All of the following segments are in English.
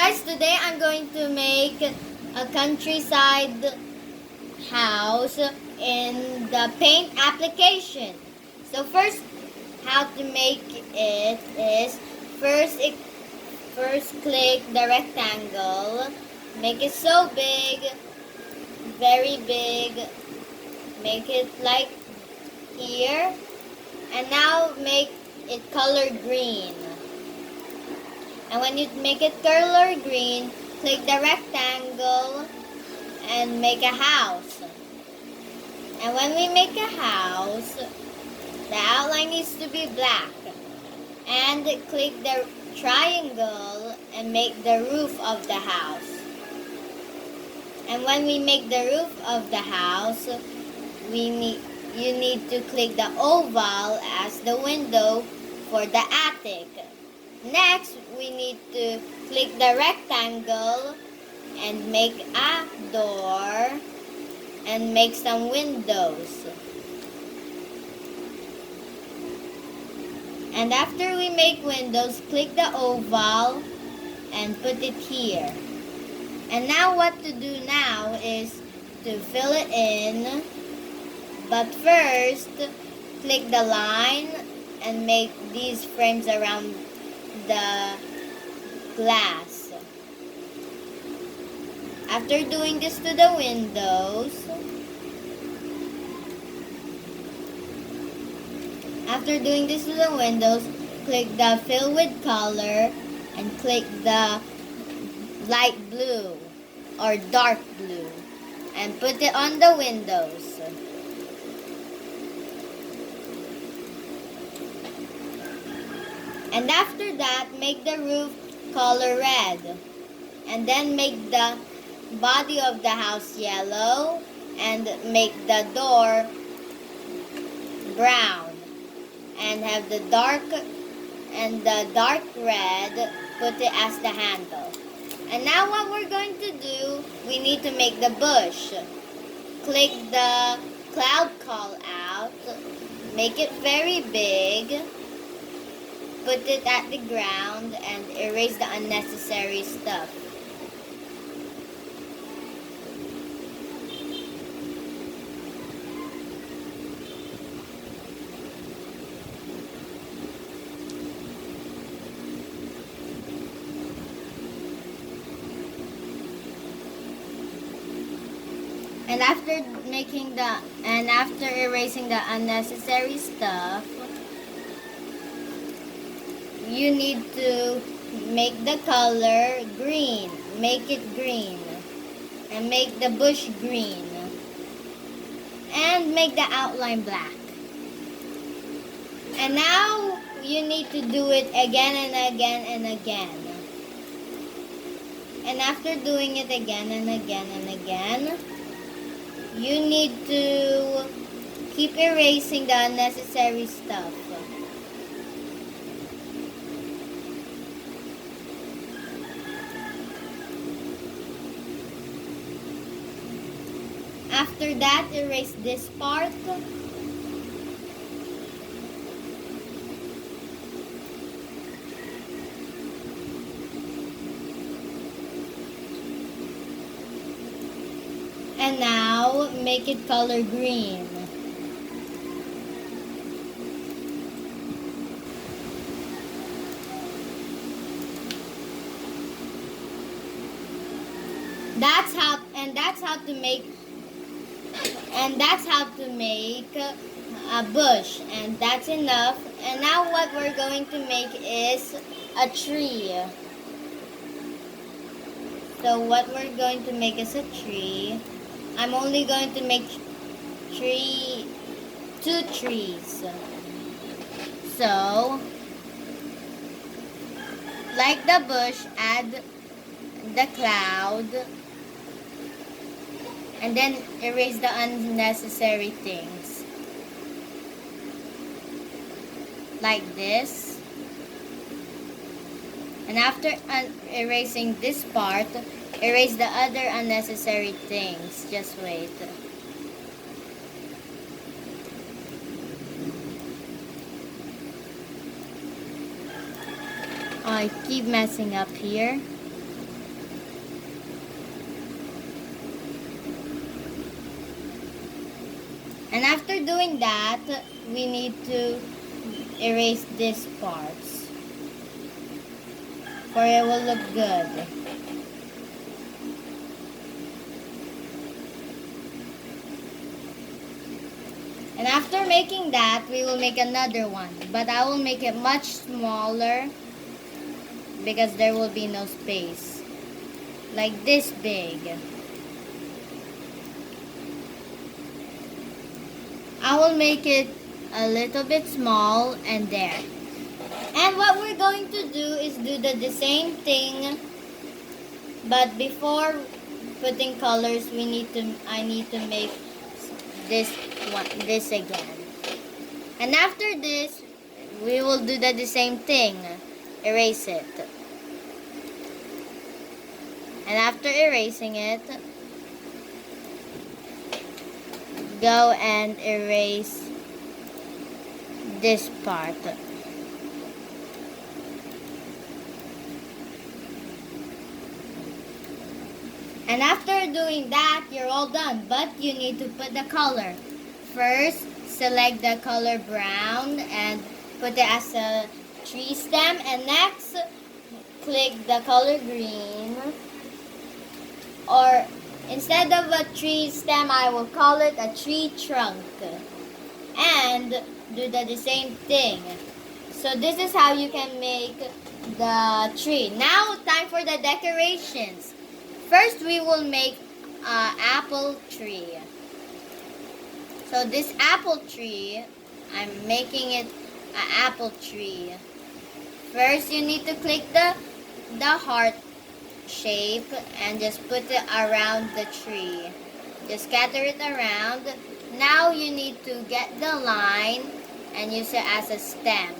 Guys, today I'm going to make a countryside house in the paint application. So first, how to make it is first click the rectangle, make it so big, very big, make it like here, and now make it color green. And when you make it color green, click the rectangle and make a house. And when we make a house, the outline needs to be black. And click the triangle and make the roof of the house. And when we make the roof of the house, you need to click the oval as the window for the attic. Next, we need to click the rectangle and make a door and make some windows. And after we make windows, click the oval and put it here. And now what to do now is to fill it in. But first, click the line and make these frames around the glass. After doing this to the windows, click the fill with color and click the light blue or dark blue and put it on the windows. And after that, make the roof color red. And then make the body of the house yellow and make the door brown. And have the dark red, put it as the handle. And now what we're going to do, we need to make the bush. Click the cloud call out, make it very big. Put it at the ground and erase the unnecessary stuff. And after erasing the unnecessary stuff, you need to make the color green. Make it green. And make the bush green. And make the outline black. And now you need to do it again and again and again. And after doing it again and again and again, you need to keep erasing the unnecessary stuff. After that, erase this part. And now, make it color green. That's how to make a bush, and that's enough. And now what we're going to make is a tree. So what we're going to make is a tree. I'm only going to make two trees. So, like the bush, add the cloud. And then erase the unnecessary things. Like this. And after erasing this part, erase the other unnecessary things. Just wait. I keep messing up here. And after doing that, we need to erase these parts for it will look good. And after making that, we will make another one. But I will make it much smaller because there will be no space. Like this big. I will make it a little bit small and there. And what we're going to do is do the same thing, but before putting colors, I need to make this again. And after this, we will do the same thing. Erase it. And after erasing it, go and erase this part. And after doing that, you're all done. But you need to put the color. First, select the color brown and put it as a tree stem. And next, click the color green. Or instead of a tree stem, I will call it a tree trunk. And do the same thing. So this is how you can make the tree. Now, time for the decorations. First, we will make an apple tree. So this apple tree, I'm making it an apple tree. First, you need to click the heart shape and just put it around the tree. Just scatter it around. Now you need to get the line and use it as a stem.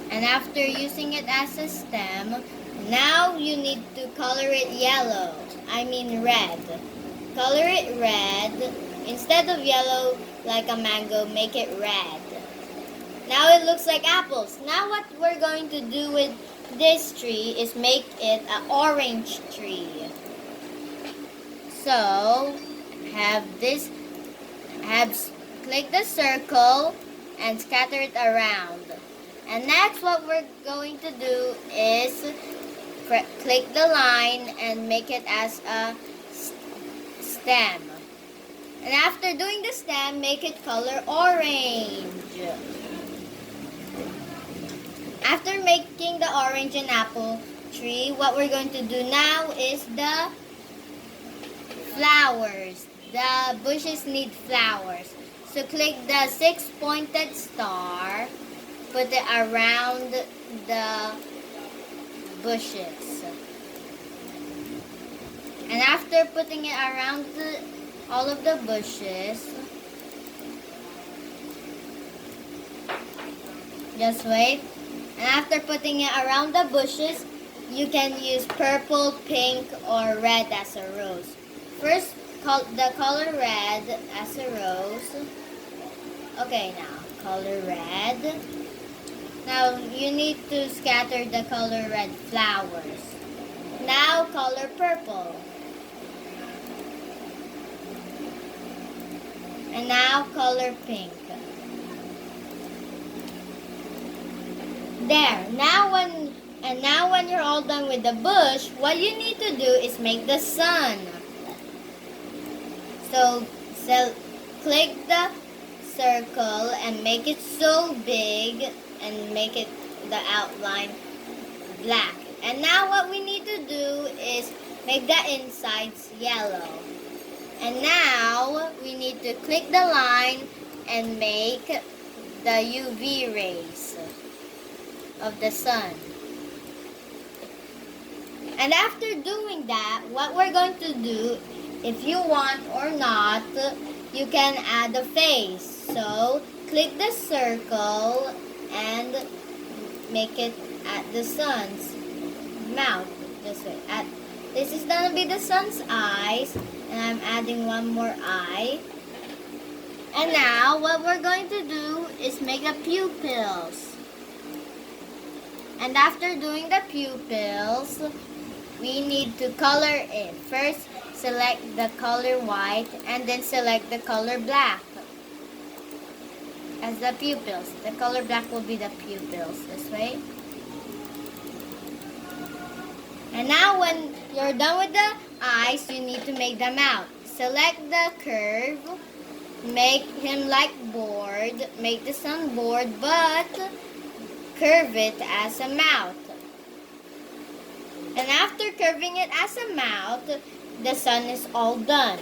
And after using it as a stem, now you need to color it yellow. I mean red. Color it red. Instead of yellow like a mango, make it red. Now it looks like apples. Now what we're going to do with this tree is make it an orange tree. So, click the circle and scatter it around. And next, what we're going to do is click the line and make it as a stem. And after doing the stem, make it color orange. After making the orange and apple tree, what we're going to do now is the flowers. The bushes need flowers. So click the 6-pointed star. Put it around the bushes. And after putting it around all of the bushes, just wait. And after putting it around the bushes, you can use purple, pink, or red as a rose. First, the color red as a rose. Okay, now, color red. Now, you need to scatter the color red flowers. Now, color purple. And now, color pink. There. Now when you're all done with the bush, what you need to do is make the sun. So click the circle and make it so big and make it the outline black. And now what we need to do is make the insides yellow. And now we need to click the line and make the UV rays of the sun. And after doing that, what we're going to do, if you want or not, you can add a face. So click the circle and make it at the sun's mouth. This way. This is gonna be the sun's eyes, and I'm adding one more eye. And now what we're going to do is make the pupils. And after doing the pupils, we need to color it. First, select the color white and then select the color black as the pupils. The color black will be the pupils this way. And now when you're done with the eyes, you need to make them out. Select the curve, make him like board, make the sun board, but curve it as a mouth. And after curving it as a mouth, the sun is all done.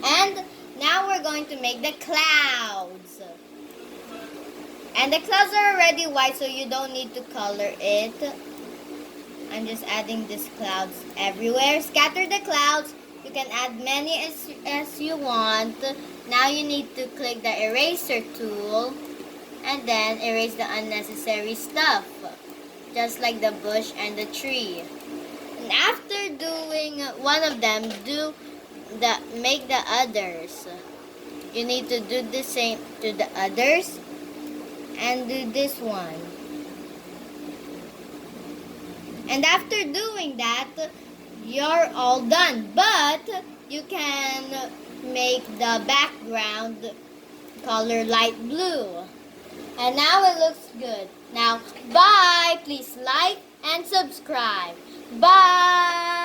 And now we're going to make the clouds. And the clouds are already white, so you don't need to color it. I'm just adding these clouds everywhere. Scatter the clouds. You can add many as you want. Now you need to click the eraser tool and then erase the unnecessary stuff, just like the bush and the tree. And after doing one of them, make the others. You need to do the same to the others and do this one. And after doing that, you're all done. But you can make the background color light blue. And now it looks good. Now, bye. Please like and subscribe. Bye.